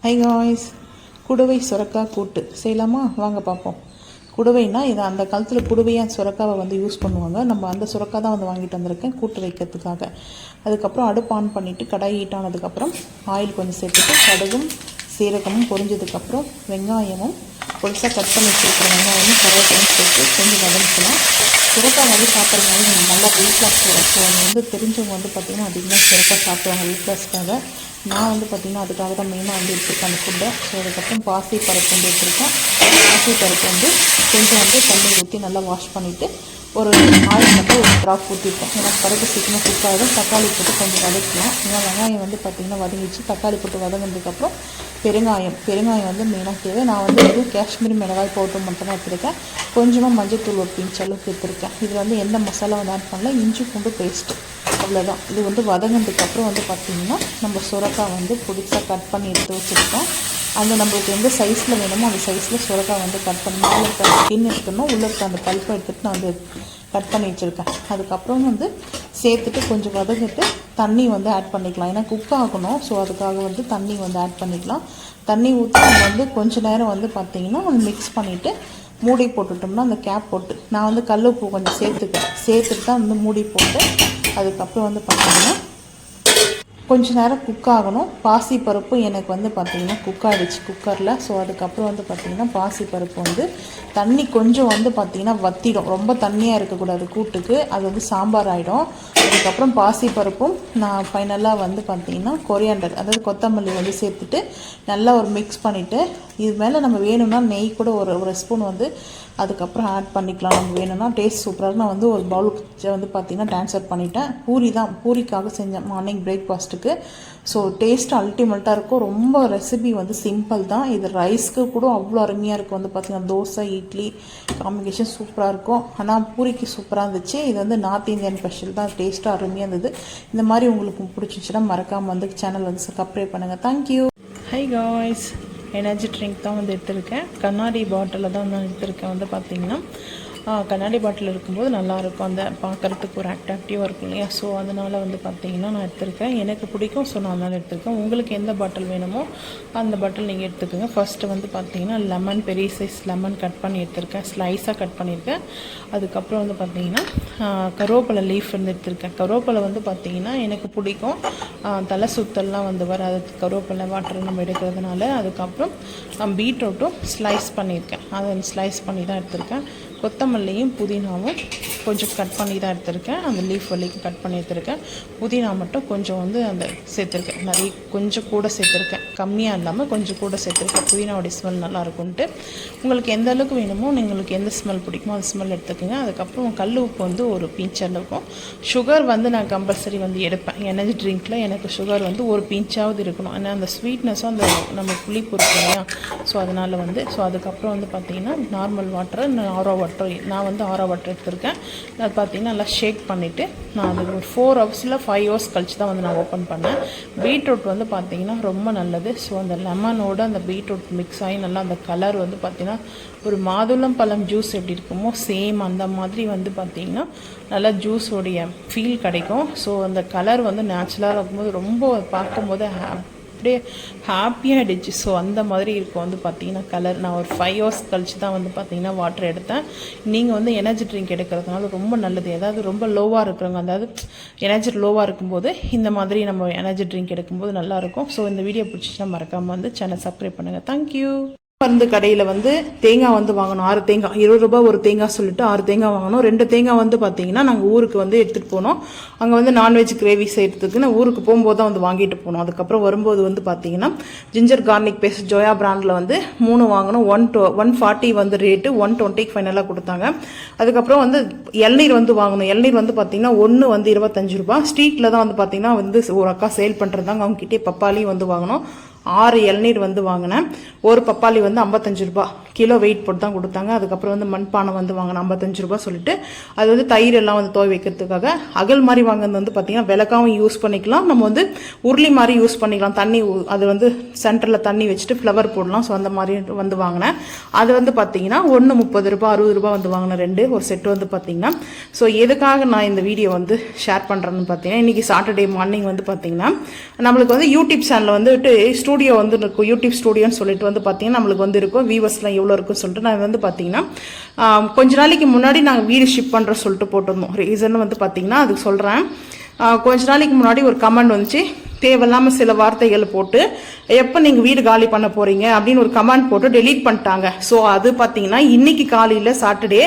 High guys, குடுவை சுரக்காய் கூட்டு செய்யலாமா? வாங்க பார்ப்போம். குடுவைனா இது அந்த காலத்தில் குடுவையாக சுரக்காவை வந்து யூஸ் பண்ணுவாங்க. நம்ம அந்த சுரக்காய் தான் வந்து வாங்கிட்டு வந்திருக்கேன் கூட்டு வைக்கிறதுக்காக. அதுக்கப்புறம் அடுப்பு ஆன் பண்ணிவிட்டு கடாய் ஹீட் ஆனதுக்கப்புறம் ஆயில் கொஞ்சம் சேர்த்துட்டு கடுகும் சீரகமும் பொரிஞ்சதுக்கப்புறம் வெங்காயமும் பொடிசாக கட் பண்ணி வச்சுருக்கிற வெங்காயமும் கருவேப்பிலையும் சேர்த்து கொஞ்சம் வதங்கிக்கலாம். சுரக்காய் வந்து சாப்பிட்றதுனால நீங்கள் நல்லா வெயிட் லாஸ் வரும். ஸோ அது வந்து தெரிஞ்சவங்க வந்து பார்த்திங்கன்னா அதிகமாக சுரக்காய் சாப்பிடுவாங்க வெயிட் லாஸ்க்காக. நான் வந்து பார்த்திங்கன்னா அதுக்காக தான் மெயினாக வந்து எடுத்துருக்கேன் அந்த ஃபுட்டை. ஸோ அதுக்கப்புறம் பாசி பருப்பு வந்து எடுத்துருக்கேன். பாசி பருப்பு வந்து கொஞ்சம் வந்து தண்ணி ஊற்றி நல்லா வாஷ் பண்ணிவிட்டு ஒரு ஆயில் மட்டும் ஒரு ட்ராப் ஊற்றிருக்கேன். ஏன்னா பருப்பு சீக்கிரம் குக் ஆகிடும். தக்காளி போட்டு கொஞ்சம் வதக்கலாம். ஏன்னா வெங்காயம் வந்து பார்த்திங்கன்னா வதங்கிச்சு. தக்காளி போட்டு வதங்கினதுக்கப்புறம் பெருங்காயம் வந்து மெயினாக தேவை. நான் வந்து காஷ்மீரி மிளகாய் பவுடர் மட்டும் தான் எடுத்துருக்கேன். கொஞ்சமாக மஞ்சள் ஒரு பிஞ்ச் அளவுக்கு எடுத்துருக்கேன். இதில் வந்து எந்த மசாலா வந்து ஆட் பண்ணல, இஞ்சி பூண்டு பேஸ்ட்டு, அவ்வளோதான். இது வந்து வதங்கினதுக்கப்புறம் வந்து பார்த்திங்கன்னா நம்ம சுரக்காய் வந்து பொடிசாக கட் பண்ணி எடுத்து வச்சுருக்கோம். அந்த நம்மளுக்கு எந்த சைஸில் வேணுமோ அந்த சைஸில் சுரக்காய் வந்து கட் பண்ணி மேலே இருக்க ஸ்கின் எடுத்துடணும், உள்ளே இருக்க அந்த பல்ப்பை எடுத்துகிட்டு நான் வந்து கட் பண்ணி வச்சுருக்கேன். அதுக்கப்புறம் வந்து சேர்த்துட்டு கொஞ்சம் வதங்கிட்டு தண்ணி வந்து ஆட் பண்ணிக்கலாம். ஏன்னா குக் ஆகணும். ஸோ அதுக்காக வந்து தண்ணி வந்து ஆட் பண்ணிக்கலாம். தண்ணி ஊற்றி நம்ம வந்து கொஞ்சம் நேரம் வந்து பார்த்திங்கன்னா மிக்ஸ் பண்ணிவிட்டு மூடி போட்டுட்டோம்னா அந்த கேப் போட்டு நான் வந்து கல் உப்பு கொஞ்சம் சேர்த்துட்டு தான் வந்து மூடி போட்டு அதுக்கப்புறம் வந்து பார்த்திங்கன்னா கொஞ்சம் நேரம் குக் ஆகணும். பாசி பருப்பு எனக்கு வந்து பார்த்திங்கன்னா குக் ஆகிடுச்சு குக்கரில். ஸோ அதுக்கப்புறம் வந்து பார்த்திங்கன்னா பாசி பருப்பு வந்து தண்ணி கொஞ்சம் வந்து பார்த்திங்கன்னா வற்றிடும். ரொம்ப தண்ணியாக இருக்கக்கூடாது கூட்டுக்கு, அது வந்து சாம்பார் ஆகிடும். அதுக்கப்புறம் பாசி பருப்பும் நான் ஃபைனலாக வந்து பார்த்திங்கன்னா கொரியாண்டர் அதாவது கொத்தமல்லி வந்து சேர்த்துட்டு நல்லா ஒரு மிக்ஸ் பண்ணிவிட்டு இது மேலே நம்ம வேணும்னா நெய் கூட ஒரு ஸ்பூன் வந்து அதுக்கப்புறம் ஆட் பண்ணிக்கலாம். நம்ம வேணும்னா டேஸ்ட் சூப்பராக. நான் வந்து ஒரு பவுலுக்கு வந்து பார்த்திங்கன்னா ட்ரான்ஸ்ஃபர் பண்ணிட்டேன். பூரிக்காக செஞ்சேன் மார்னிங் பிரேக்ஃபாஸ்ட்டுக்கு. ஸோ டேஸ்ட் அல்டிமேட்டாக இருக்கும். ரொம்ப ரெசிபி வந்து சிம்பிள் தான். இது ரைஸ்க்கு கூட அவ்வளோ அருமையாக இருக்கும். வந்து பார்த்திங்கன்னா தோசை இட்லி காம்பினேஷன் சூப்பராக இருக்கும். ஆனால் பூரிக்கு சூப்பராக இருந்துச்சு. இது வந்து நார்த் இந்தியன் ஸ்பெஷல் தான். டேஸ்ட்டாக அருமையாக இருந்தது. இந்த மாதிரி உங்களுக்கு பிடிச்சிச்சுன்னா மறக்காமல் வந்து சேனல் வந்து சப்ஸ்கிரைப் பண்ணுங்கள். Thank you. High guys, energy drink தான் வந்து எடுத்திருக்கேன். கண்ணாடி பாட்டிலில் தான் வந்து எடுத்திருக்கேன். வந்து பார்த்திங்கன்னா கண்ணாடி பாட்டில் இருக்கும்போது நல்லாயிருக்கும். அந்த பார்க்குறதுக்கு ஒரு அட்ராக்டிவாக இருக்கும் இல்லையா? ஸோ அதனால் வந்து பார்த்திங்கன்னா நான் எடுத்திருக்கேன். எனக்கு பிடிக்கும். ஸோ நான் அதனால் எடுத்திருக்கேன். உங்களுக்கு எந்த பாட்டில் வேணுமோ அந்த பாட்டில் நீங்கள் எடுத்துக்கோங்க. ஃபஸ்ட்டு வந்து பார்த்திங்கன்னா லெமன், பெரிய சைஸ் லெமன் கட் பண்ணி எடுத்திருக்கேன். ஸ்லைஸாக கட் பண்ணியிருக்கேன். அதுக்கப்புறம் வந்து பார்த்திங்கன்னா கருவேப்பிலை லீஃப் வந்து எடுத்திருக்கேன். கருவேப்பிலை வந்து பார்த்திங்கன்னா எனக்கு பிடிக்கும். தலை சுத்தல்லாம் வந்து வராது கருவேப்பிலை வாட்டர் நம்ம எடுக்கிறதுனால. அதுக்கப்புறம் பீட்ரூட்டும் ஸ்லைஸ் பண்ணியிருக்கேன். அதை ஸ்லைஸ் பண்ணி தான் எடுத்திருக்கேன். கொத்தமல்லியும் புதினாவும் கொஞ்சம் கட் பண்ணி தான் எடுத்திருக்கேன். அந்த லீஃப் வரைக்கும் கட் பண்ணி எடுத்திருக்கேன். புதினா மட்டும் கொஞ்சம் வந்து அந்த சேர்த்துருக்கேன். நிறைய கொஞ்சம் கூட சேர்த்துருக்கேன். கம்மியாக இல்லாமல் கொஞ்சம் கூட சேர்த்துருக்கேன். புதினாவுடைய ஸ்மெல் நல்லா இருக்கும்ன்ட்டு. உங்களுக்கு எந்த அளவுக்கு வேணுமோ உங்களுக்கு எந்த ஸ்மெல் பிடிக்குமோ அந்த ஸ்மெல் எடுத்துக்கோங்க. அதுக்கப்புறம் கல் உப்பு வந்து ஒரு பிஞ்ச் அளவுக்கும். சுகர் வந்து நான் கம்பல்சரி வந்து எடுப்பேன். எனர்ஜி ட்ரிங்க்கில் எனக்கு சுகர் வந்து ஒரு பிஞ்சாவது இருக்கணும். ஏன்னா அந்த ஸ்வீட்னஸும் அந்த நம்ம புளிப்பு இருக்கும் இல்லையா? ஸோ அதனால் வந்து அதுக்கப்புறம் வந்து பார்த்திங்கன்னா நார்மல் வாட்டர், ஆரோ வாட்டர், நான் வந்து ஆரோ வாட்டர் எடுத்திருக்கேன். அது பார்த்திங்கன்னா நல்லா ஷேக் பண்ணிவிட்டு நான் அது ஒரு 4 ஹவர்ஸில் 5 ஹவர்ஸ் கழிச்சு தான் வந்து நான் ஓப்பன் பண்ணேன். பீட்ரூட் வந்து பார்த்திங்கன்னா ரொம்ப நல்லது. ஸோ அந்த லெமனோட அந்த பீட்ரூட் மிக்ஸ் ஆகி நல்லா அந்த கலர் வந்து பார்த்திங்கன்னா ஒரு மாதுளம் பழம் ஜூஸ் எப்படி இருக்குமோ சேம் அந்த மாதிரி வந்து பார்த்திங்கன்னா நல்லா ஜூஸோடைய ஃபீல் கிடைக்கும். ஸோ அந்த கலர் வந்து நேச்சுரலாக இருக்கும்போது ரொம்ப பார்க்கும்போது அப்படியே ஹாப்பியாகிடுச்சு. ஸோ அந்த மாதிரி இருக்கும் வந்து பார்த்திங்கன்னா கலர். நான் ஒரு 5 ஹவர்ஸ் கழிச்சு தான் வந்து பார்த்திங்கன்னா வாட்டர் எடுத்தேன். நீங்கள் வந்து எனர்ஜி ட்ரிங்க் எடுக்கிறதுனால ரொம்ப நல்லது. ஏதாவது ரொம்ப லோவாக இருக்கிறவங்க, அதாவது எனர்ஜி லோவாக இருக்கும்போது இந்த மாதிரி நம்ம எனர்ஜி ட்ரிங்க் எடுக்கும்போது நல்லாயிருக்கும். ஸோ இந்த வீடியோ பிடிச்சிச்சுன்னா மறக்காமல் வந்து சேனல் சப்ஸ்கிரைப் பண்ணுங்கள். தேங்க்யூ. மருந்து கடையில் வந்து தேங்காய் வந்து வாங்கணும். 6 தேங்காய், 20 ரூபா ஒரு தேங்காய் சொல்லிட்டு 6 தேங்காய் வாங்கணும். 2 தேங்காய் வந்து பார்த்திங்கன்னா நாங்கள் ஊருக்கு வந்து எடுத்துகிட்டு போனோம். அங்கே வந்து நான்வெஜ் கிரேவி செய்கிறதுக்கு நான் ஊருக்கு போகும்போது தான் வந்து வாங்கிட்டு போனோம். அதுக்கப்புறம் வரும்போது வந்து பார்த்திங்கன்னா ஜிஞ்சர் கார்லிக் பேஸ்ட் ஜோயா பிராண்டில் வந்து 3 வாங்கணும். 140 வந்து ரேட்டு, 120 ஃபைனலாக கொடுத்தாங்க. அதுக்கப்புறம் வந்து இளநீர் வந்து வாங்கணும். இளநீர் வந்து பார்த்திங்கன்னா 1 வந்து 25 ரூபா. ஸ்ட்ரீட்டில் தான் வந்து பார்த்திங்கன்னா வந்து ஒரு அக்கா சேல் பண்ணுறதாங்க. அவங்ககிட்டே பப்பாளியும் வந்து வாங்கணும். 6 இளநீர் வந்து வாங்கினேன். ஒரு பப்பாளி வந்து 55 ரூபா கிலோ வெயிட் போட்டு தான் கொடுத்தாங்க. அதுக்கப்புறம் வந்து மண்பானை வந்து வாங்கினேன் 55 ரூபா சொல்லிட்டு. அது வந்து தயிர் எல்லாம் வந்து துவை வைக்கிறதுக்காக. அகல் மாதிரி வாங்கினது வந்து பார்த்திங்கன்னா விளக்காவும் யூஸ் பண்ணிக்கலாம். நம்ம வந்து உருளி மாதிரி யூஸ் பண்ணிக்கலாம். தண்ணி அது வந்து சென்டரில் தண்ணி வச்சுட்டு ஃப்ளவர் போடலாம். ஸோ அந்த மாதிரி வந்து வாங்கினேன். அது வந்து பார்த்திங்கன்னா 1 30 ரூபா 60 ரூபா வந்து வாங்கினேன். 2 ஒரு செட்டு வந்து பார்த்திங்கன்னா. ஸோ எதுக்காக நான் இந்த வீடியோ வந்து ஷேர் பண்ணுறேன்னு பார்த்தீங்கன்னா, இன்றைக்கி சாட்டர்டே மார்னிங் வந்து பார்த்திங்கன்னா நம்மளுக்கு வந்து யூடியூப் சேனலில் வந்துட்டு ஸ்டூடியோ வந்து இருக்கும், யூடியூப் ஸ்டூடியோன்னு சொல்லிட்டு வந்து பார்த்தீங்கன்னா நம்மளுக்கு வந்து இருக்கும், வியூவர்ஸ்லாம் எவ்வளோ இருக்குன்னு சொல்லிட்டு. நான் வந்து பார்த்தீங்கன்னா கொஞ்ச நாளைக்கு முன்னாடி நாங்கள் வீடு ஷிஃப்ட் பண்ணுற சொல்லிட்டு போட்டிருந்தோம். ரீசன் வந்து பார்த்தீங்கன்னா அதுக்கு சொல்கிறேன். கொஞ்ச நாளைக்கு முன்னாடி ஒரு கமெண்ட் வந்துச்சு, தேவையில்லாமல் சில வார்த்தைகள் போட்டு எப்போ நீங்கள் வீடு காலி பண்ண போகிறீங்க அப்படின்னு ஒரு கமெண்ட் போட்டு டெலீட் பண்ணிட்டாங்க. ஸோ அது பார்த்தீங்கன்னா இன்னைக்கு காலையில் சாட்டர்டே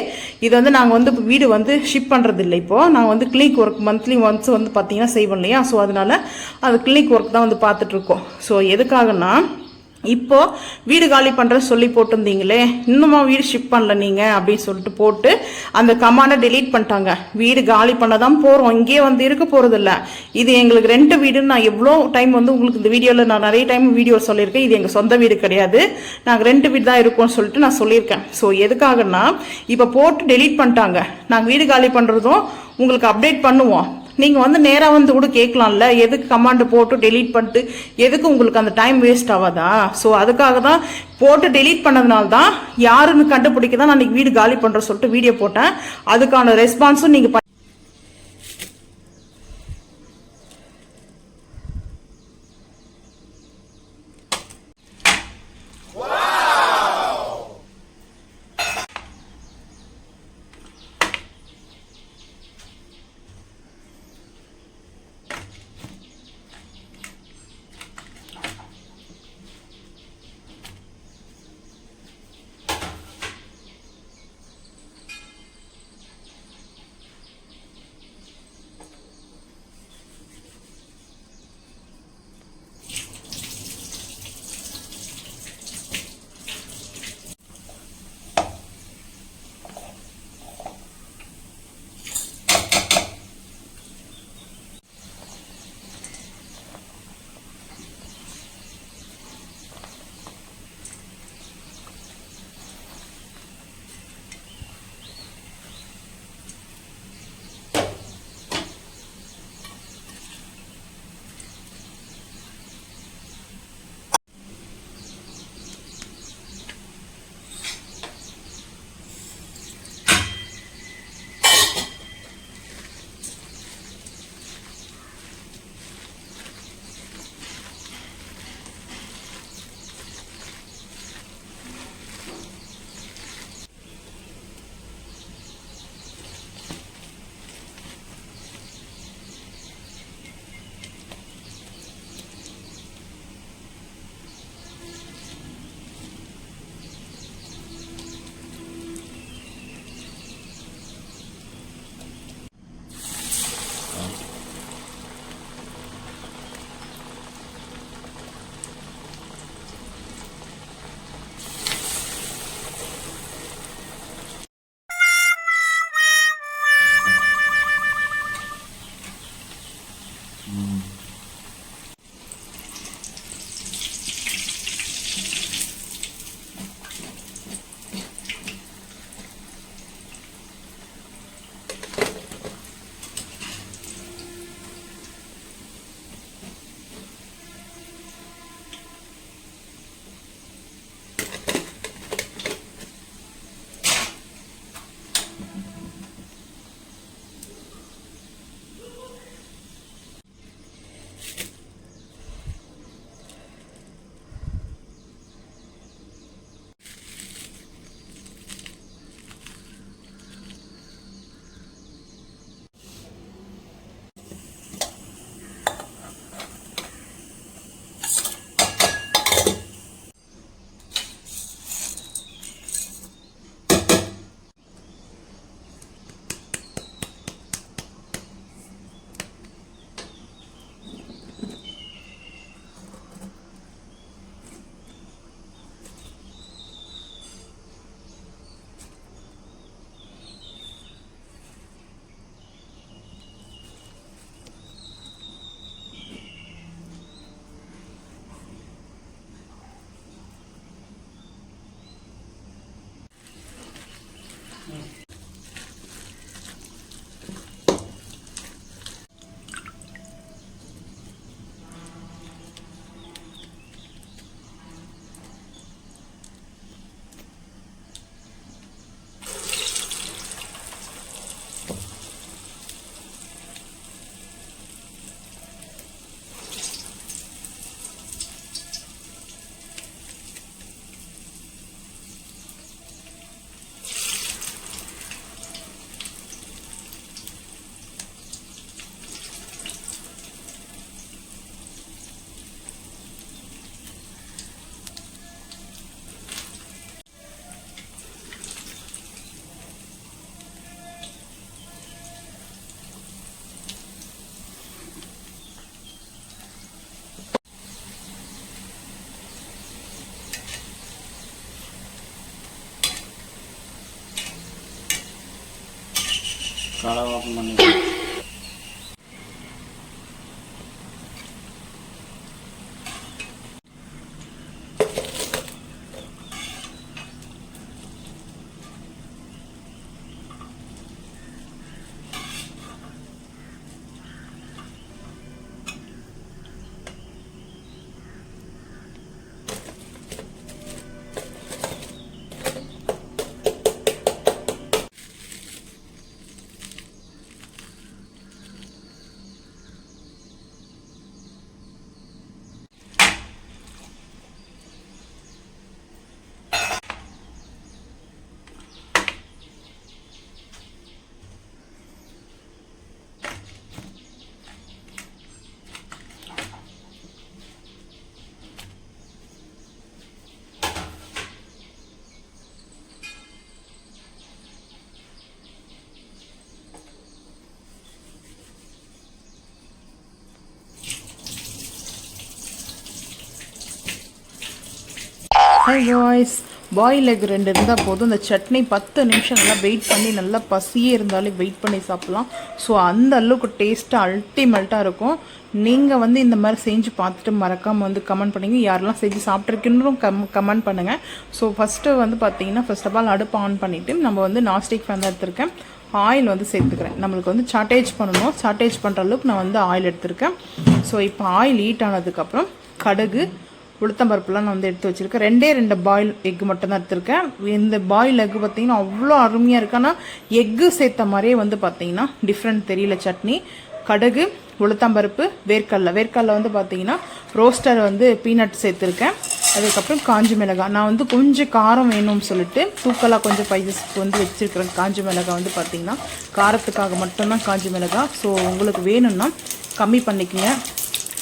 இது வந்து நாங்கள் வந்து வீடு வந்து ஷிஃப்ட் பண்ணுறது இல்லை. இப்போது நாங்கள் வந்து கிளினிக் ஒர்க் மந்த்லி ஒன்ஸ் வந்து பார்த்தீங்கன்னா செய்வோம் இல்லையா. ஸோ அதனால அது கிளினிக் ஒர்க் தான் வந்து பார்த்துட்ருக்கோம். ஸோ எதுக்காகனா இப்போ வீடு காலி பண்ற சொல்லி போட்டிருந்தீங்களே, இன்னுமா வீடு ஷிஃப்ட் பண்ணல நீங்க அப்படின்னு சொல்லிட்டு போட்டு அந்த கமாண்டை டெலீட் பண்ணிட்டாங்க. வீடு காலி பண்ணதான் போறோம், இங்கே வந்து இருக்க போறது இல்ல. இது எங்களுக்கு ரெண்ட் வீடுன்னு நான் எவ்வளோ டைம் வந்து உங்களுக்கு இந்த வீடியோல நான் நிறைய டைம் வீடியோ சொல்லியிருக்கேன். இது எங்க சொந்த வீடு கிடையாது, நாங்கள் ரெண்ட் வீடு தான் இருக்கோம்னு சொல்லிட்டு நான் சொல்லியிருக்கேன். ஸோ எதுக்காகன்னா இப்போ போட்டு டெலீட் பண்ணிட்டாங்க. நாங்கள் வீடு காலி பண்றதும் உங்களுக்கு அப்டேட் பண்ணுவோம், நீங்கள் வந்து நேராக வந்து கூட கேட்கலாம்ல, எதுக்கு கமாண்டு போட்டு டெலீட் பண்ணிட்டு எதுக்கு உங்களுக்கு அந்த டைம் வேஸ்ட் ஆகாதா. ஸோ அதுக்காக தான் போட்டு டெலீட் பண்ணதுனால தான் யாருன்னு கண்டுபிடிக்க தான் நான் இன்னைக்கு வீடு காலி பண்ணுற சொல்லிட்டு வீடியோ போட்டேன். அதுக்கான ரெஸ்பான்ஸும் நீங்கள் ஸ்டவ் ஓப்பன் பண்ணிக்கலாம். ஹாய் காய்ஸ், பாயில் எக் 2 இருந்தால் போதும். இந்த சட்னி 10 நிமிஷம் நல்லா வெயிட் பண்ணி நல்லா பசியே இருந்தாலே வெயிட் பண்ணி சாப்பிட்லாம். ஸோ அந்த அளவுக்கு டேஸ்ட்டாக அல்டிமேட்டாக இருக்கும். நீங்கள் வந்து இந்த மாதிரி செஞ்சு பார்த்துட்டு மறக்காமல் வந்து கமெண்ட் பண்ணுங்க. யாரெல்லாம் செஞ்சு சாப்பிட்ருக்கீங்களும் கமெண்ட் பண்ணுங்கள். ஸோ ஃபஸ்ட்டு வந்து பார்த்தீங்கன்னா ஃபர்ஸ்ட் ஆஃப் ஆல் அடுப்பு ஆன் பண்ணிவிட்டு நம்ம வந்து நான்ஸ்டிக் ஃபேன் தான் எடுத்திருக்கேன். ஆயில் வந்து சேர்த்துக்கிறேன். நம்மளுக்கு வந்து சாட்டேஜ் பண்ணணும். சாட்டேஜ் பண்ணுற அளவுக்கு நான் வந்து ஆயில் எடுத்திருக்கேன். ஸோ இப்போ ஆயில் ஹீட் ஆனதுக்கப்புறம் கடுகு, உளுத்தம்பருப்புலாம் நான் வந்து எடுத்து வச்சுருக்கேன். 2 பாயில் எக்கு மட்டும் தான் எடுத்திருக்கேன். இந்த பாயில் எக்கு பார்த்தீங்கன்னா அவ்வளோ அருமையாக இருக்குது. ஆனால் எக்கு சேர்த்த மாதிரியே வந்து பார்த்தீங்கன்னா டிஃப்ரெண்ட் தெரியல சட்னி. கடுகு, உளுத்தம்பருப்பு, வேர்க்கடலை வந்து பார்த்தீங்கன்னா ரோஸ்டர் வந்து பீனட் சேர்த்துருக்கேன். அதுக்கப்புறம் காஞ்சி மிளகாய். நான் வந்து கொஞ்சம் காரம் வேணும்னு சொல்லிட்டு தூக்கலாக கொஞ்சம் பைசஸ்க்கு வந்து வச்சுருக்கிறேன். காஞ்சி மிளகாய் வந்து பார்த்தீங்கன்னா காரத்துக்காக மட்டும்தான் காஞ்சி மிளகாய். ஸோ உங்களுக்கு வேணும்னா கம்மி பண்ணிக்கோங்க.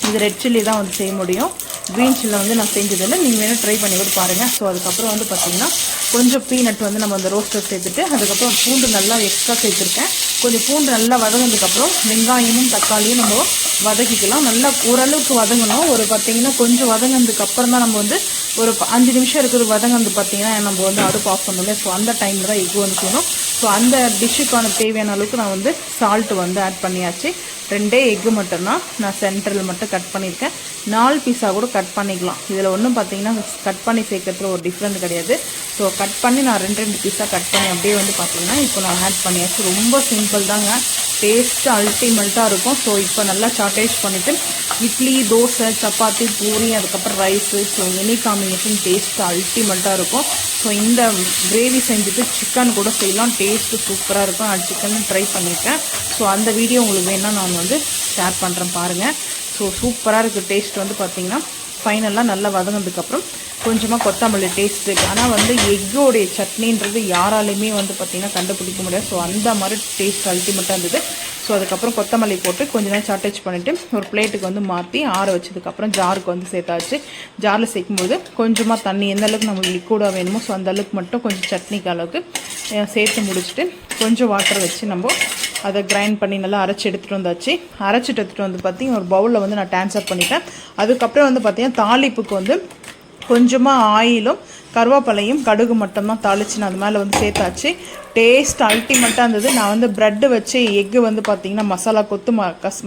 இது ரெட் சில்லி தான் வந்து செய்ய முடியும். க்ரீன் சில்லி வந்து நான் செஞ்சதில்லை. நீங்கள் வேணும் ட்ரை பண்ணி கூட பாருங்கள். ஸோ அதுக்கப்புறம் வந்து பார்த்திங்கன்னா கொஞ்சம் பீனட் வந்து நம்ம அந்த ரோஸ்டர் சேர்த்துட்டு அதுக்கப்புறம் பூண்டு நல்லா எக்ஸ்ட்ரா சேர்த்துருக்கேன். கொஞ்சம் பூண்டு நல்லா வதங்கினதுக்கப்புறம் வெங்காயமும் தக்காளியும் நம்ம வதக்கிக்கலாம். நல்லா ஓரளவுக்கு வதங்கணும். ஒரு பார்த்திங்கன்னா கொஞ்சம் வதங்கினதுக்கப்புறம் தான் நம்ம வந்து ஒரு 5 நிமிஷம் இருக்கிற வதங்கினது பார்த்திங்கன்னா நம்ம வந்து அடுப்பு ஆஃப் பண்ணல. ஸோ அந்த டைமில் தான் எக் வந்து செய்யணும். ஸோ அந்த டிஷ்ஷுக்கான தேவையான அளவுக்கு நான் வந்து சால்ட்டு வந்து ஆட் பண்ணியாச்சு. 2 எக்கு மட்டும்தான் நான் சென்டரில் மட்டும் கட் பண்ணியிருக்கேன். 4 பீஸாக கூட கட் பண்ணிக்கலாம். இதில் ஒன்றும் பார்த்தீங்கன்னா கட் பண்ணி சேர்க்கறதுல ஒரு டிஃப்ரெண்ட் கிடையாது. ஸோ கட் பண்ணி நான் 2 பீஸாக கட் பண்ணி அப்படியே வந்து பார்த்தீங்கன்னா இப்போ நான் ஆட் பண்ணியாச்சு. ரொம்ப சிம்பிள் தாங்க, டேஸ்ட்டு அல்டிமேட்டாக இருக்கும். ஸோ இப்போ நல்லா சாட்டேஜ் பண்ணிவிட்டு இட்லி, தோசை, சப்பாத்தி, பூரி, அதுக்கப்புறம் rice, so any combination taste அல்டிமேட்டாக இருக்கும். ஸோ இந்த கிரேவி செஞ்சுட்டு சிக்கன் கூட செய்யலாம். டேஸ்ட்டு சூப்பராக இருக்கும். நான் சிக்கன் ட்ரை பண்ணியிருக்கேன். ஸோ அந்த வீடியோ உங்களுக்கு வேணால் நான் வந்து ஷேர் பண்ணுறேன் பாருங்கள். ஸோ சூப்பராக இருக்குது. டேஸ்ட் வந்து பார்த்திங்கன்னா ஃபைனலாக நல்லா வதங்கினதுக்கப்புறம் கொஞ்சமாக கொத்தமல்லி டேஸ்ட்டு. ஆனால் வந்து எக்கோடைய சட்னின்றது யாராலையுமே வந்து பார்த்திங்கன்னா கண்டுபிடிக்க முடியாது. ஸோ அந்த மாதிரி டேஸ்ட் அல்டிமேட்டாக இருந்தது. ஸோ அதுக்கப்புறம் கொத்தமல்லி போட்டு கொஞ்ச நேரம் சாட்டேஜ் பண்ணிவிட்டு ஒரு பிளேட்டுக்கு வந்து மாற்றி ஆற வச்சதுக்கப்புறம் ஜாருக்கு வந்து சேர்த்தாச்சு. ஜாரில் சேர்க்கும்போது கொஞ்சமாக தண்ணி எந்த அளவுக்கு நம்மளுக்கு லிக்விடாக வேணுமோ ஸோ அந்த அளவுக்கு மட்டும் கொஞ்சம் சட்னிக்கு அளவுக்கு சேர்த்து முடிச்சுட்டு கொஞ்சம் வாட்டர் வச்சு நம்ம அதை கிரைண்ட் பண்ணி நல்லா அரைச்சி எடுத்துகிட்டு வந்தாச்சு. அரைச்சிட்டு எடுத்துகிட்டு வந்து பார்த்திங்கன்னா ஒரு பவுலில் வந்து நான் ட்ரான்ஸ்ஃபர் பண்ணிட்டேன். அதுக்கப்புறம் வந்து பார்த்திங்கன்னா தாளிப்புக்கு வந்து கொஞ்சமாக ஆயிலும் கருவேப்பிலையும் கடுகு மட்டும்தான் தாளித்து நான் அது மேலே வந்து சேர்த்தாச்சு. டேஸ்ட் அல்டிமேட்டாக இருந்தது. நான் வந்து ப்ரெட்டு வச்சு எக்கு வந்து பார்த்திங்கன்னா மசாலா கொத்து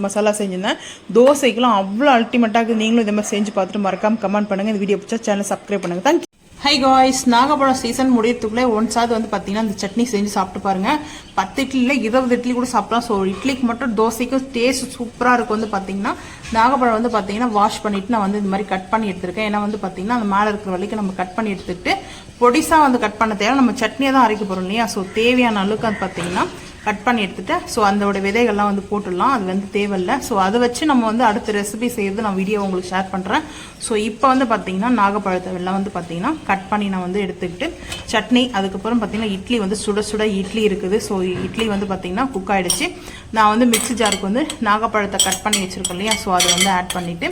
மசாலா செஞ்சுருந்தேன். தோசைக்கெலாம் அவ்வளோ அல்டிமேட்டாக இருக்குது. நீங்களும் இதே மாதிரி செஞ்சு பார்த்துட்டு மறக்காமல் கமெண்ட் பண்ணுங்கள். இந்த வீடியோ பிடிச்சா சேனல் சப்ஸ்கிரைப் பண்ணுங்கள். தேங்க்யூ. ஹை காய்ஸ், நாகப்பழம் சீசன் முடியறதுக்குள்ளே ஒன்ஸாவது வந்து பார்த்தீங்கன்னா இந்த சட்னி செஞ்சு சாப்பிட்டு பாருங்கள். 10 இட்லியில் 20 இட்லி கூட சாப்பிடலாம். ஸோ இட்லிக்கு மட்டும் தோசைக்கும் டேஸ்ட் சூப்பராக இருக்கும். வந்து பார்த்தீங்கன்னா நாகப்பழம் வந்து பார்த்தீங்கன்னா வாஷ் பண்ணிவிட்டு நான் வந்து இந்த மாதிரி கட் பண்ணி எடுத்துருக்கேன். ஏன்னா வந்து பார்த்தீங்கன்னா அந்த மேலே இருக்கிற வரைக்கும் நம்ம கட் பண்ணி எடுத்துக்கிட்டு பொடிசாக வந்து கட் பண்ண தேவை. நம்ம சட்னியை தான் அரைக்க போகிறோம் இல்லையா. ஸோ தேவையான அளவுக்கு அது பார்த்தீங்கன்னா கட் பண்ணி எடுத்துகிட்டு ஸோ அதோட விதைகள்லாம் வந்து போட்டுடலாம். அது வந்து தேவையில்லை. ஸோ அதை வச்சு நம்ம வந்து அடுத்த ரெசிபி செய்கிறது நான் வீடியோ உங்களுக்கு ஷேர் பண்ணுறேன். ஸோ இப்போ வந்து பார்த்தீங்கன்னா நாகப்பழத்தை எல்லாம் வந்து பார்த்தீங்கன்னா கட் பண்ணி நான் வந்து எடுத்துக்கிட்டு சட்னி, அதுக்கப்புறம் பார்த்தீங்கன்னா இட்லி வந்து சுட சுட இட்லி இருக்குது. ஸோ இட்லி வந்து பார்த்தீங்கன்னா குக் ஆகிடுச்சு. நான் வந்து மிக்ஸி ஜாருக்கு வந்து நாகப்பழத்தை கட் பண்ணி வச்சுருக்கேன் இல்லையா. ஸோ அதை வந்து ஆட் பண்ணிவிட்டு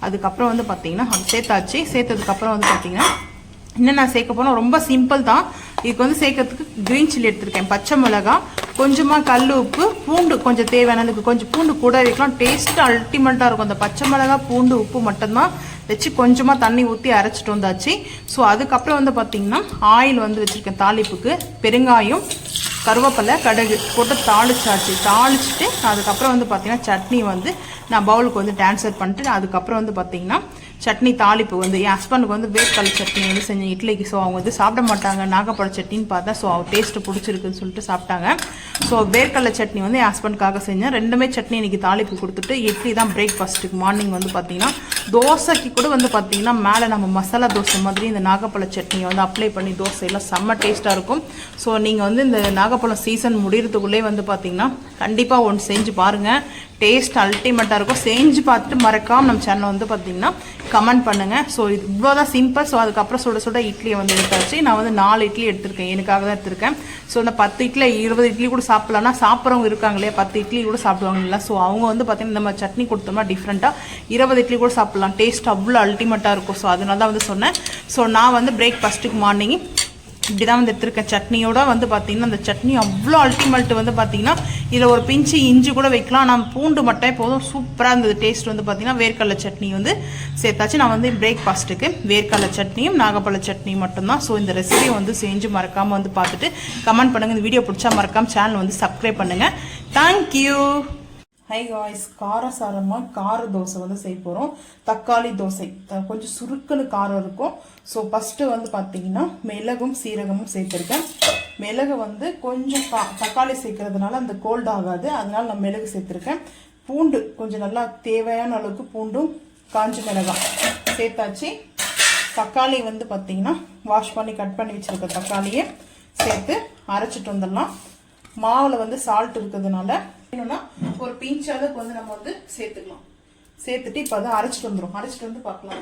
அதுக்கப்புறம் வந்து பார்த்தீங்கன்னா அது சேர்த்தாச்சு. சேர்த்ததுக்கப்புறம் வந்து பார்த்தீங்கன்னா இன்னும் நான் சேர்க்க போனால் ரொம்ப சிம்பிள் தான். இதுக்கு வந்து சேர்க்கறதுக்கு க்ரீன் சில்லி எடுத்திருக்கேன், பச்சை மிளகா, கொஞ்சமாக கல் உப்பு, பூண்டு கொஞ்சம் தேவையானதுக்கு கொஞ்சம் பூண்டு கூட வைக்கலாம். டேஸ்ட்டு அல்டிமேட்டாக இருக்கும். அந்த பச்சை மிளகா, பூண்டு, உப்பு மட்டும்தான் வச்சு கொஞ்சமாக தண்ணி ஊற்றி அரைச்சிட்டு வந்தாச்சு. ஸோ அதுக்கப்புறம் வந்து பார்த்திங்கன்னா ஆயில் வந்து வச்சுருக்கேன் தாளிப்புக்கு, பெருங்காயம், கருவேப்பிலை கடுகு போட்டு தாளிச்சிட்டு அதுக்கப்புறம் வந்து பார்த்திங்கன்னா சட்னி வந்து நான் பவுலுக்கு வந்து ட்ரான்ஸ்ஃபர் பண்ணிட்டு அதுக்கப்புறம் வந்து பார்த்திங்கன்னா சட்னி தாளிப்பு வந்து என் ஹஸ்பண்டுக்கு வந்து வேர்க்கடலை சட்னி வந்து செஞ்சேன் இட்லிக்கு. ஸோ அவங்க வந்து சாப்பிட மாட்டாங்க நாகப்பழ சட்னின்னு பார்த்தா. ஸோ அவங்க டேஸ்ட்டு பிடிச்சிருக்குன்னு சொல்லிட்டு சாப்பிட்டாங்க. ஸோ வேர்க்கடலை சட்னி வந்து என் ஹஸ்பண்டுக்காக செஞ்சேன். ரெண்டுமே சட்னி இன்றைக்கி தாளிப்பு கொடுத்துட்டு இட்லி தான் பிரேக்ஃபாஸ்ட்டுக்கு மார்னிங் வந்து பார்த்திங்கன்னா. தோசைக்கு கூட வந்து பார்த்திங்கன்னா மேலே நம்ம மசாலா தோசை மாதிரி இந்த நாகப்பழ சட்னியை வந்து அப்ளை பண்ணி தோசையெல்லாம் செம்ம டேஸ்ட்டாக இருக்கும். ஸோ நீங்கள் வந்து இந்த நாகப்பழம் சீசன் முடிகிறதுக்குள்ளே வந்து பார்த்திங்கன்னா கண்டிப்பாக ஒன்று செஞ்சு பாருங்கள். டேஸ்ட் அல்டிமேட்டாக இருக்கும். செஞ்சு பார்த்துட்டு மறக்காமல் நம்ம சேனலை வந்து பார்த்திங்கன்னா கமெண்ட் பண்ணுங்கள். ஸோ இது இவ்வளோதான் சிம்பிள். ஸோ அதுக்கப்புறம் சுட இட்லியை வந்து எடுத்தாச்சு. நான் வந்து 4 இட்லி எடுத்திருக்கேன், எனக்காக தான் எடுத்திருக்கேன். ஸோ இந்த 10 இட்லி 20 இட்லி கூட சாப்பிட்லான்னா சாப்பிட்றவங்க இருக்காங்க இல்லையா, 10 இட்லி கூட சாப்பிடுவாங்கல்ல. ஸோ அவங்க வந்து பார்த்திங்கன்னா இந்த மாதிரி சட்னி கொடுத்தோம்னா டிஃப்ரெண்ட்டாக 20 இட்லி கூட சாப்பிட்லாம். டேஸ்ட் அவ்வளோ அல்டிமேட்டாக இருக்கும். ஸோ அதனால தான் வந்து சொன்னேன். ஸோ நான் வந்து பிரேக்ஃபாஸ்ட்டுக்கு மார்னிங் இப்படி தான் வந்து எடுத்துருக்கேன். சட்னியோட வந்து பார்த்திங்கன்னா அந்த சட்னி அவ்வளோ அல்டிமேட் வந்து பார்த்திங்கன்னா இதில் ஒரு பிஞ்சு இஞ்சி கூட வைக்கலாம். நான் பூண்டு மட்டும் போதும் சூப்பராக இருந்தது. டேஸ்ட் வந்து பார்த்திங்கன்னா வேர்க்கடலை சட்னி வந்து சேர்த்தாச்சு. நான் வந்து பிரேக்ஃபாஸ்ட்டுக்கு வேர்க்கடலை சட்னியும் நாகப்பழ சட்னியும் மட்டும்தான். ஸோ இந்த ரெசிபியை வந்து செஞ்சு மறக்காமல் வந்து பார்த்துட்டு கமெண்ட் பண்ணுங்கள். இந்த வீடியோ பிடிச்சா மறக்காமல் சேனல் வந்து சப்ஸ்கிரைப் பண்ணுங்கள். தேங்க்யூ. ஹை காய்ஸ், காரசாரமாக கார தோசை வந்து செய்ய போகிறோம். தக்காளி தோசை கொஞ்சம் சுருக்குன்னு காரம் இருக்கும். ஸோ ஃபஸ்ட்டு வந்து பார்த்தீங்கன்னா மிளகும் சீரகமும் சேர்த்துருக்கேன். மிளகு வந்து கொஞ்சம் தக்காளி சேர்க்கறதுனால அந்த கோல்ட் ஆகாது, அதனால நான் மிளகு சேர்த்துருக்கேன். பூண்டு கொஞ்சம் நல்லா தேவையான அளவுக்கு பூண்டும் காஞ்ச மிளகாய் சேர்த்தாச்சு. தக்காளி வந்து பார்த்தீங்கன்னா வாஷ் பண்ணி கட் பண்ணி வச்சுருக்க தக்காளியை சேர்த்து அரைச்சிட்டு வந்துடலாம். மாவில் வந்து சால்ட் இருக்கிறதுனால வேணும்னா ஒரு பிஞ்ச் அளவுக்கு வந்து நம்ம வந்து சேர்த்துக்கலாம். சேர்த்துட்டு இப்போ அதை அரைச்சிட்டு வந்துடும். அரைச்சிட்டு வந்து பார்க்கலாம்.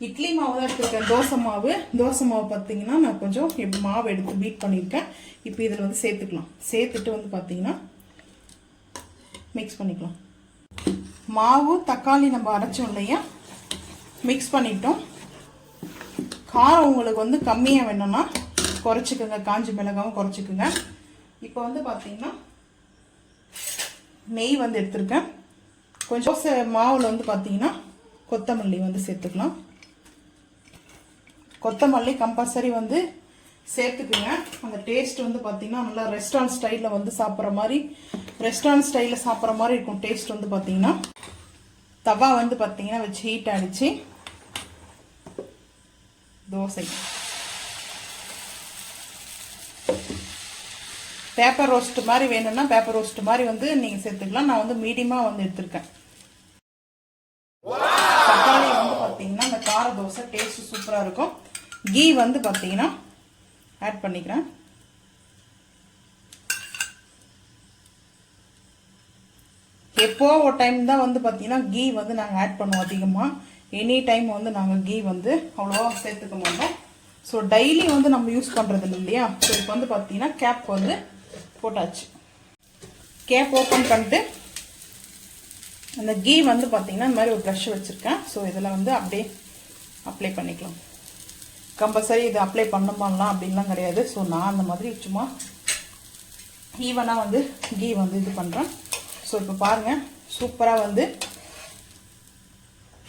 இட்லி மாவு தான் எடுத்துருக்கேன். தோசை மாவு பார்த்தீங்கன்னா நான் கொஞ்சம் மாவு எடுத்து பீட் பண்ணியிருக்கேன். இப்போ இதில் வந்து சேர்த்துக்கலாம். சேர்த்துட்டு வந்து பார்த்தீங்கன்னா மிக்ஸ் பண்ணிக்கலாம். மாவு தக்காளி நம்ம அரைச்சோம் இல்லையா, மிக்ஸ் பண்ணிட்டோம். காரம் உங்களுக்கு வந்து கம்மியாக வேணும்னா குறைச்சிக்கோங்க, காஞ்சி மிளகாவும் குறைச்சிக்கோங்க. இப்போ வந்து பார்த்தீங்கன்னா நெய் வந்து எடுத்துருக்கேன். கொஞ்சம் தோசை மாவில் வந்து பார்த்தீங்கன்னா கொத்தமல்லி வந்து சேர்த்துக்கலாம். கொத்தமல்லி கம்பல்சரி வந்து சேர்த்துக்குங்க. அந்த டேஸ்ட் வந்து பார்த்தீங்கன்னா நல்லா ரெஸ்டாரண்ட் ஸ்டைலில் வந்து சாப்பிட்ற மாதிரி இருக்கும். டேஸ்ட் வந்து பார்த்தீங்கன்னா தவா வந்து பார்த்தீங்கன்னா வச்சு ஹீட் ஆகிடுச்சு. தோசை பேப்பர் ரோஸ்ட் மாதிரி வேணும்னா பேப்பர் ரோஸ்ட் மாதிரி வந்து நீங்கள் சேர்த்துக்கலாம். நான் வந்து மீடியமாக வந்து எடுத்திருக்கேன். தக்காளி வந்து பார்த்தீங்கன்னா இந்த கார தோசை டேஸ்ட் சூப்பராக இருக்கும். கீ வந்து பார்த்தீங்கன்னா ஆட் பண்ணிக்கிறேன். எப்போ ஒரு டைம் தான் வந்து பார்த்தீங்கன்னா கீ வந்து நாங்கள் ஆட் பண்ணுவோம் அதிகமாக. எனி டைம் வந்து நாங்கள் கீ வந்து அவ்வளோவா சேர்த்துக்க மாட்டோம். ஸோ டெய்லி வந்து நம்ம யூஸ் பண்ணுறது இல்லை இல்லையா. ஸோ இப்போ வந்து பார்த்தீங்கன்னா கேப் வந்து போட்டாச்சு. கேப் ஓப்பன் பண்ணிட்டு அந்த கீ வந்து பார்த்தீங்கன்னா இந்த மாதிரி ஒரு ப்ரஷ் வச்சுருக்கேன். ஸோ இதில் வந்து அப்படியே அப்ளை பண்ணிக்கலாம். கம்பல்சரி இது அப்ளை பண்ணலாம் அப்படின்லாம் கிடையாது. ஸோ நான் அந்த மாதிரி சும்மா ஈவனாக வந்து கீ வந்து இது பண்ணுறேன். ஸோ இப்போ பாருங்கள், சூப்பராக வந்து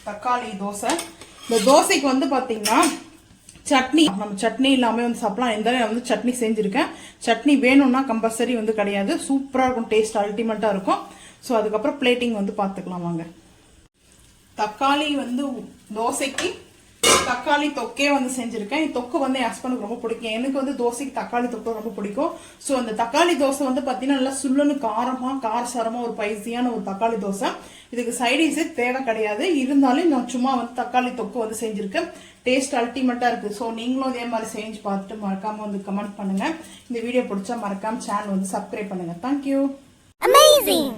தக்காளி தோசை. இந்த தோசைக்கு வந்து பார்த்தீங்கன்னா சட்னி, நம்ம சட்னி இல்லாமல் வந்து சாப்பிடலாம். இந்த நான் வந்து சட்னி செஞ்சுருக்கேன். சட்னி வேணும்னா கம்பல்சரி வந்து கிடையாது. சூப்பராக இருக்கும், டேஸ்ட் அல்டிமேட்டாக இருக்கும். ஸோ அதுக்கப்புறம் பிளேட்டிங் வந்து பார்த்துக்கலாம் வாங்க. தக்காளி வந்து தோசைக்கு தக்காளி தொக்கே வந்து செஞ்சுருக்கேன். தொக்கு வந்து என் ஹஸ்பண்டுக்கு ரொம்ப பிடிக்கும். எனக்கு வந்து தோசைக்கு தக்காளி தொக்கு ரொம்ப பிடிக்கும். ஸோ அந்த தக்காளி தோசை வந்து பார்த்தீங்கன்னா நல்லா சுள்ளுன்னு காரசாரமாக ஒரு பைசியான ஒரு தக்காளி தோசை. இதுக்கு சைடிஸே தேவை கிடையாது. இருந்தாலும் நான் சும்மா வந்து தக்காளி தொக்கு வந்து செஞ்சுருக்கேன். டேஸ்ட் அல்டிமேட்டாக இருக்குது. ஸோ நீங்களும் இதே மாதிரி செஞ்சு பார்த்துட்டு மறக்காமல் வந்து கமெண்ட் பண்ணுங்கள். இந்த வீடியோ பிடிச்சா மறக்காமல் சேனல் வந்து சப்ஸ்கிரைப் பண்ணுங்கள். தேங்க்யூ. Amazing.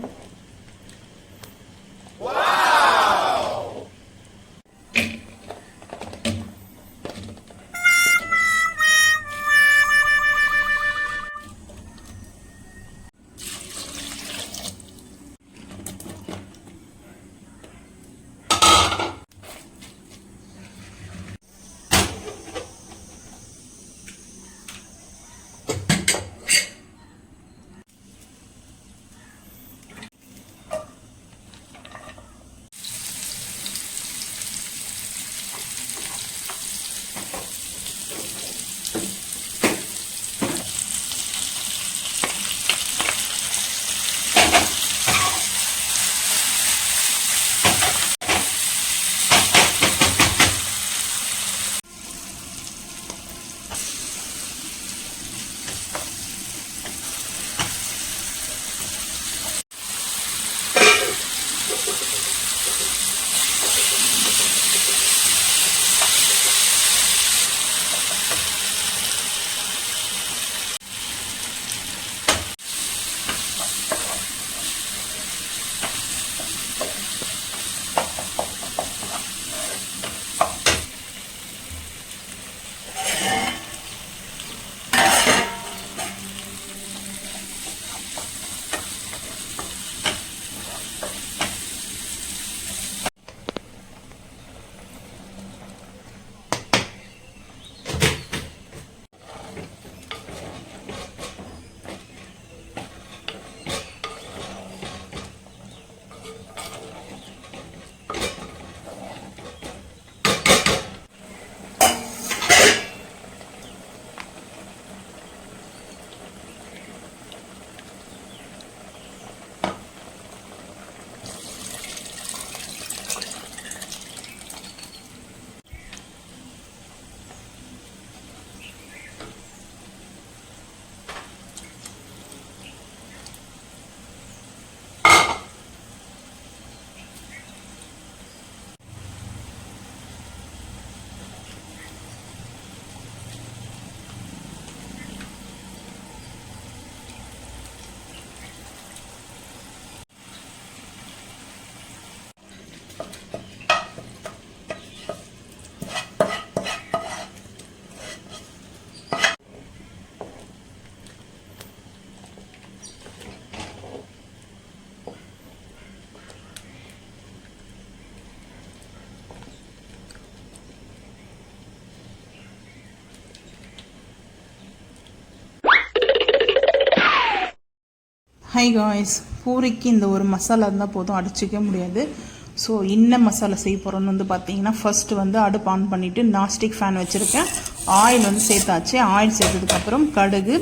ஹை காய்ஸ், பூரிக்கு இந்த ஒரு மசாலா இருந்தால் போதும், அடிச்சிக்க முடியாது. ஸோ என்ன மசாலா செய்ய போகிறோன்னு வந்து பார்த்தீங்கன்னா, ஃபர்ஸ்ட் வந்து அடுப்பு ஆன் பண்ணிவிட்டு நாஸ்டிக் ஃபேன் வச்சுருக்கேன். ஆயில் வந்து சேர்த்தாச்சு. ஆயில் சேர்த்ததுக்கப்புறம் கடுகு,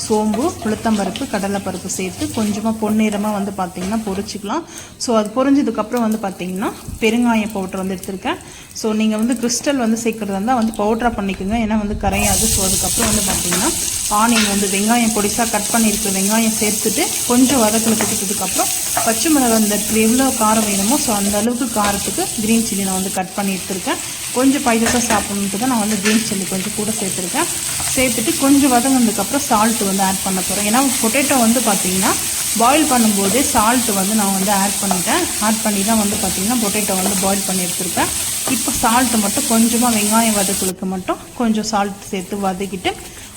சோம்பு, உளுத்தம்பருப்பு, கடலைப்பருப்பு சேர்த்து கொஞ்சமாக பொன்னிறமாக வந்து பார்த்திங்கன்னா பொரிச்சிக்கலாம். ஸோ அது பொரிஞ்சதுக்கப்புறம் வந்து பார்த்திங்கன்னா பெருங்காய பவுட்ரு வந்து எடுத்திருக்கேன். ஸோ நீங்கள் வந்து கிறிஸ்டல் வந்து சேர்க்குறதா இருந்தால் வந்து பவுட்ராக பண்ணிக்கோங்க, ஏன்னா வந்து கரையாது. ஸோ அதுக்கப்புறம் வந்து பார்த்திங்கன்னா ஆனியன் வந்து வெங்காயம் பொடிசாக கட் பண்ணியிருக்க வெங்காயம் சேர்த்துட்டு கொஞ்சம் வதக்கில் கொடுத்ததுக்கப்புறம் பச்சை மிளகாய் அந்த எவ்வளோ காரம் வேணுமோ ஸோ அந்த அளவுக்கு காரத்துக்கு க்ரீன் சில்லி நான் வந்து கட் பண்ணி எடுத்துருக்கேன். கொஞ்சம் பைசஸாக சாப்பிடணுன்ட்டு தான் நான் வந்து க்ரீன் சில்லி கொஞ்சம் கூட சேர்த்துருக்கேன். சேர்த்துட்டு கொஞ்சம் வதங்கினதுக்கப்புறம் சால்ட்டு வந்து ஆட் பண்ண போகிறேன். ஏன்னா பொட்டேட்டோ வந்து பார்த்திங்கன்னா பாயில் பண்ணும்போதே சால்ட்டு வந்து நான் வந்து ஆட் பண்ணிட்டேன். ஆட் பண்ணி தான் வந்து பார்த்திங்கன்னா பொட்டேட்டோ வந்து பாயில் பண்ணி எடுத்துருக்கேன். இப்போ சால்ட்டு மட்டும் கொஞ்சமாக வெங்காயம் வதக்குளுக்கு மட்டும் கொஞ்சம் சால்ட் சேர்த்து வதக்கிட்டு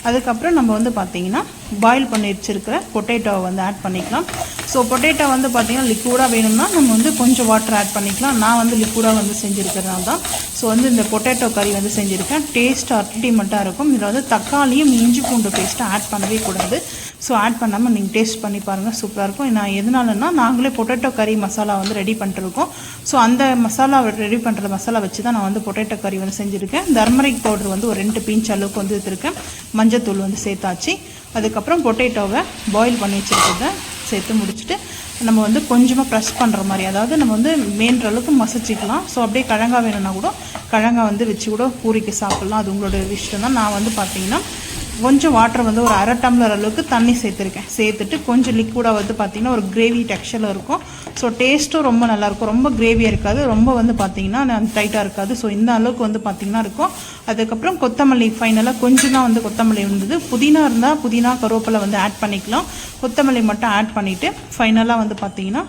அதுக்கப்புறம் நம்ம வந்து பார்த்திங்கன்னா பாயில் பண்ணி வச்சுருக்கிற பொட்டேட்டோவை வந்து ஆட் பண்ணிக்கலாம். ஸோ பொட்டேட்டோ வந்து பார்த்திங்கன்னா லிக்விடாக வேணும்னா நம்ம வந்து கொஞ்சம் வாட்டர் ஆட் பண்ணிக்கலாம். நான் வந்து லிக்விடாக வந்து செஞ்சுருக்கிறதுனால தான் ஸோ வந்து இந்த பொட்டேட்டோ கறி வந்து செஞ்சுருக்கேன். டேஸ்ட் அல்டிமேட்டாக இருக்கும். இதில் வந்து தக்காளியும் இஞ்சி பூண்டு பேஸ்ட்டை ஆட் பண்ணவே கூடாது. ஸோ ஆட் பண்ணாமல் நீங்கள் டேஸ்ட் பண்ணி பாருங்கள், சூப்பராக இருக்கும். நான் எதனாலன்னா நாங்களே பொட்டேட்டோ கறி மசாலா வந்து ரெடி பண்ணிட்டுருக்கோம். ஸோ அந்த மசாலா ரெடி பண்ணுற மசாலா வச்சு தான் நான் வந்து பொட்டேட்டோ கறி வந்து செஞ்சுருக்கேன். டர்மரிக் பவுடர் வந்து ஒரு 2 பிஞ்ச் அளவுக்கு வந்து எடுத்துருக்கேன். மஞ்சத்தூள் வந்து சேர்த்தாச்சு. அதுக்கப்புறம் பொட்டேட்டோவை பாயில் பண்ணி வச்சுருக்கிறத சேர்த்து முடிச்சுட்டு நம்ம வந்து கொஞ்சமாக ப்ரெஸ் பண்ணுற மாதிரி, அதாவது நம்ம வந்து மேன்ற அளவுக்கு மசிச்சிக்கலாம். ஸோ அப்படியே கிழங்கா வேணும்னா கூட கிழங்கா வந்து வச்சு கூட பூரிக்கு சாப்பிட்லாம். அது உங்களோட விஷயம் தான். நான் வந்து பார்த்திங்கன்னா கொஞ்சம் வாட்டர் வந்து ஒரு 1/2 டம்ளர் அளவுக்கு தண்ணி சேர்த்துருக்கேன். சேர்த்துட்டு கொஞ்சம் லிக்விடாக வந்து பார்த்திங்கன்னா ஒரு கிரேவி டெக்ஸ்சரில் இருக்கும். ஸோ டேஸ்ட்டும் ரொம்ப நல்லாயிருக்கும். ரொம்ப கிரேவியாக இருக்காது, ரொம்ப வந்து பார்த்திங்கன்னா டைட்டாக இருக்காது. ஸோ இந்த அளவுக்கு வந்து பார்த்திங்கன்னா இருக்கும். அதுக்கப்புறம் கொத்தமல்லி ஃபைனலாக கொஞ்சம் தான் வந்து கொத்தமல்லி இருந்தது. புதினா இருந்தால் புதினா கருவேப்பிலை வந்து ஆட் பண்ணிக்கலாம். கொத்தமல்லி மட்டும் ஆட் பண்ணிவிட்டு ஃபைனலாக வந்து பார்த்திங்கன்னா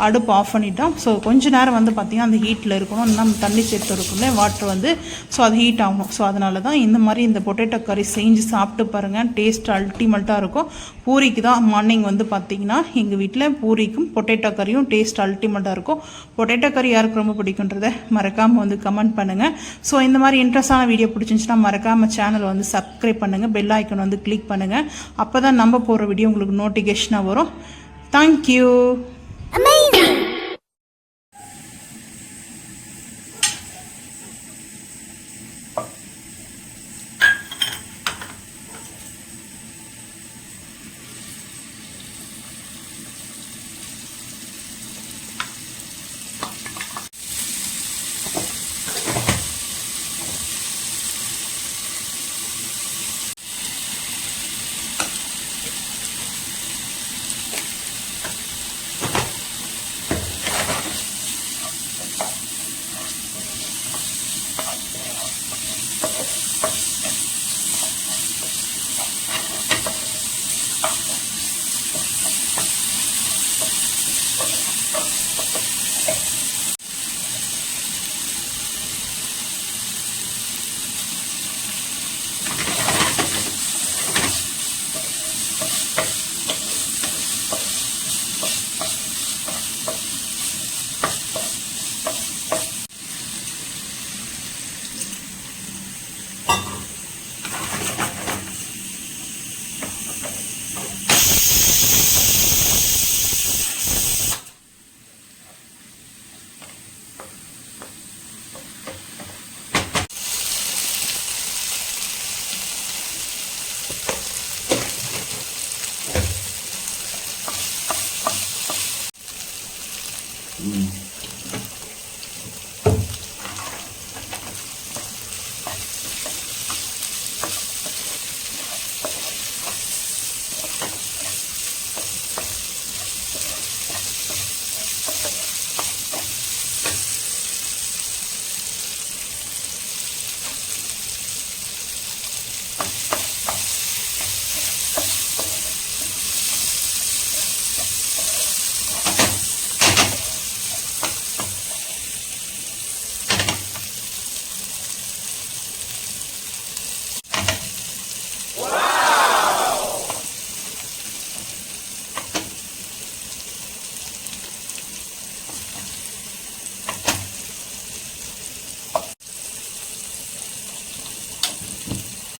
அடுப்பு ஆஃப் பண்ணிட்டோம். ஸோ கொஞ்சம் நேரம் வந்து பார்த்திங்கன்னா அந்த ஹீட்டில் இருக்கணும். நம்ம தண்ணி சேர்த்து இருக்கும்ல வாட்டர் வந்து, ஸோ அது ஹீட் ஆகும். ஸோ அதனால தான் இந்த மாதிரி இந்த பொட்டேட்டோ கறி செஞ்சு சாப்பிட்டு பாருங்கள், டேஸ்ட் அல்டிமேட்டாக இருக்கும். பூரிக்கு தான் மார்னிங் வந்து பார்த்திங்கன்னா எங்கள் வீட்டில் பூரிக்கும் பொட்டேட்டோ கறியும் டேஸ்ட் அல்டிமேட்டாக இருக்கும். பொட்டேட்டோ கறி யாருக்கு ரொம்ப பிடிக்குன்றதை மறக்காமல் வந்து கமெண்ட் பண்ணுங்கள். ஸோ இந்த மாதிரி இன்ட்ரெஸ்டான வீடியோ பிடிச்சிருந்துச்சுன்னா மறக்காமல் சேனல் வந்து சப்ஸ்கிரைப் பண்ணுங்கள், பெல் ஐக்கன் வந்து கிளிக் பண்ணுங்கள். அப்போ தான் நம்ம போகிற வீடியோ உங்களுக்கு நோட்டிஃபிகேஷனாக வரும். தேங்க்யூ. Amazing!